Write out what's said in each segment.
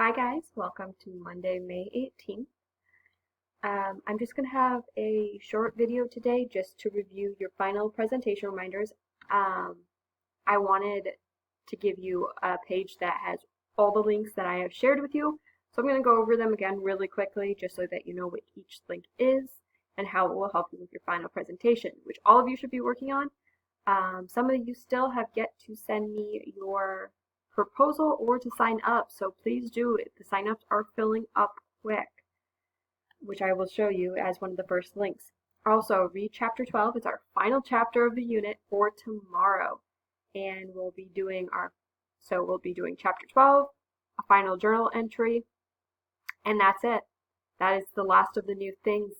Hi guys, welcome to Monday, May 18th. I'm just going to have a short video today just to review your final presentation reminders. I wanted to give you a page that has all the links that I have shared with you. So I'm going to go over them again really quickly just so that you know what each link is and how it will help you with your final presentation, which all of you should be working on. Some of you still have yet to send me your proposal or to sign up, so please do it. The sign-ups are filling up quick, which I will show you as one of the first links. Also, read chapter 12. It's our final chapter of the unit for tomorrow, and we'll be doing chapter 12, a final journal entry, and that's it. That is the last of the new things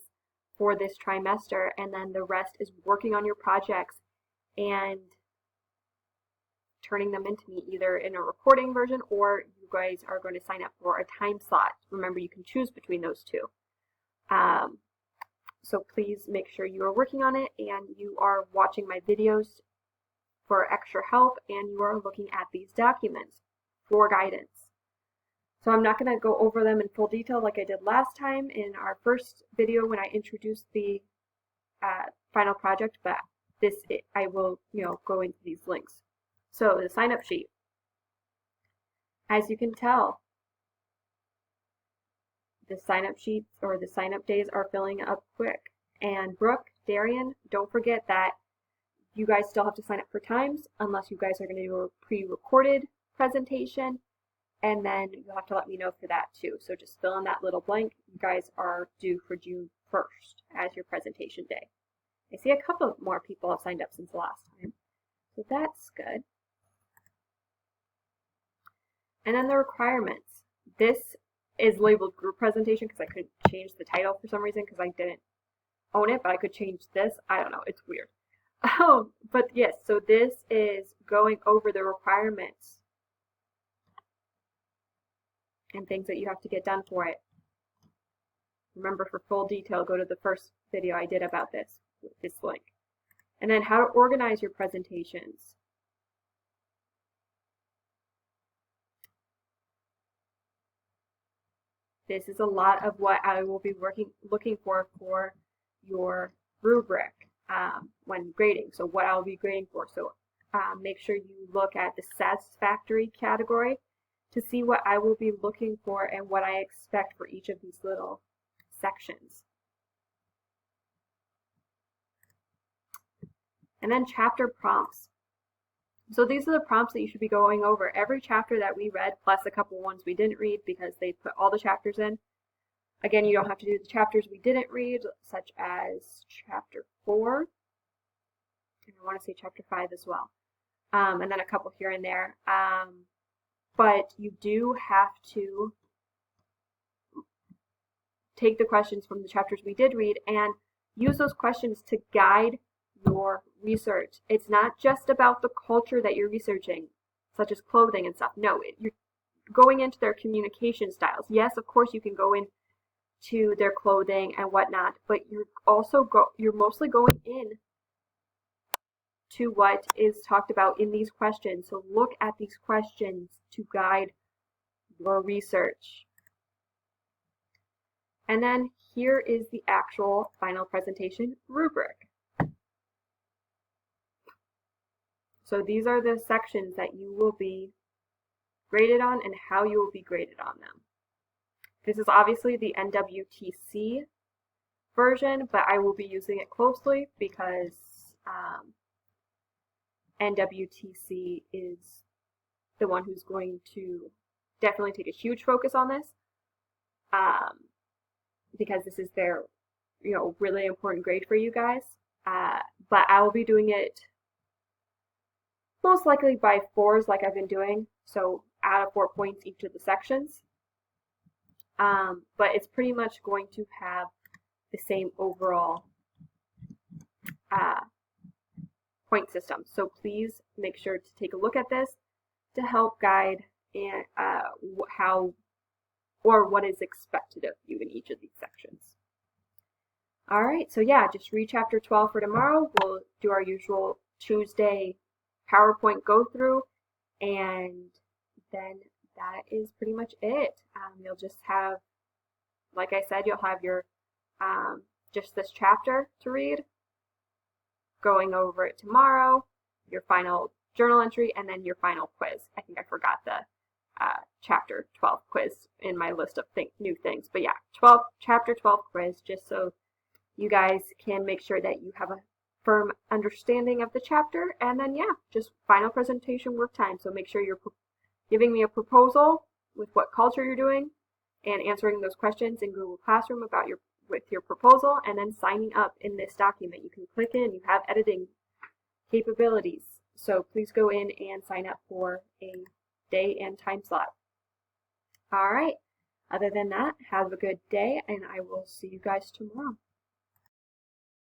for this trimester, and then the rest is working on your projects and turning them into me either in a recording version or you guys are going to sign up for a time slot. Remember, you can choose between those two. So please make sure you are working on it and you are watching my videos for extra help and you are looking at these documents for guidance. So I'm not going to go over them in full detail like I did last time in our first video when I introduced the final project, but I will go into these links. So the sign-up sheet. As you can tell, the sign-up sheets or the sign-up days are filling up quick. And Brooke, Darian, don't forget that you guys still have to sign up for times unless you guys are going to do a pre-recorded presentation, and then you'll have to let me know for that too. So just fill in that little blank. You guys are due for June 1st as your presentation day. I see a couple more people have signed up since the last time, so that's good. And then the requirements. This is labeled group presentation because I couldn't change the title for some reason because I didn't own it, but I could change this. I don't know, it's weird. But yes, so this is going over the requirements and things that you have to get done for it. Remember, for full detail, go to the first video I did about this link. And then how to organize your presentations. This is a lot of what I will be looking for your rubric when grading. So what I'll be grading for. So make sure you look at the satisfactory category to see what I will be looking for and what I expect for each of these little sections. And then chapter prompts. So these are the prompts that you should be going over every chapter that we read, plus a couple ones we didn't read because they put all the chapters in. Again, you don't have to do the chapters we didn't read, such as chapter 4, and I want to say chapter 5 as well, and then a couple here and there. But you do have to take the questions from the chapters we did read and use those questions to guide your research. It's not just about the culture that you're researching, such as clothing and stuff. No, you're going into their communication styles. Yes, of course you can go into their clothing and whatnot, but you're mostly going in to what is talked about in these questions. So look at these questions to guide your research. And then here is the actual final presentation rubric. So these are the sections that you will be graded on and how you will be graded on them. This is obviously the NWTC version, but I will be using it closely because NWTC is the one who's going to definitely take a huge focus on this because this is their really important grade for you guys. But I will be doing it most likely by 4s like I've been doing, so out of 4 points each of the sections. But it's pretty much going to have the same overall point system. So please make sure to take a look at this to help guide and what is expected of you in each of these sections. Alright, so yeah, just read chapter 12 for tomorrow. We'll do our usual Tuesday PowerPoint go through, and then that is pretty much it. You'll just have, like I said, you'll have your just this chapter to read, going over it tomorrow, your final journal entry, and then your final quiz. I think I forgot the chapter 12 quiz in my list of new things. But yeah, chapter 12 quiz, just so you guys can make sure that you have a firm understanding of the chapter. And then yeah, just final presentation work time. So make sure you're giving me a proposal with what culture you're doing and answering those questions in Google Classroom about with your proposal, and then signing up in this document. You can click in, you have editing capabilities. So please go in and sign up for a day and time slot. All right. Other than that, have a good day, and I will see you guys tomorrow.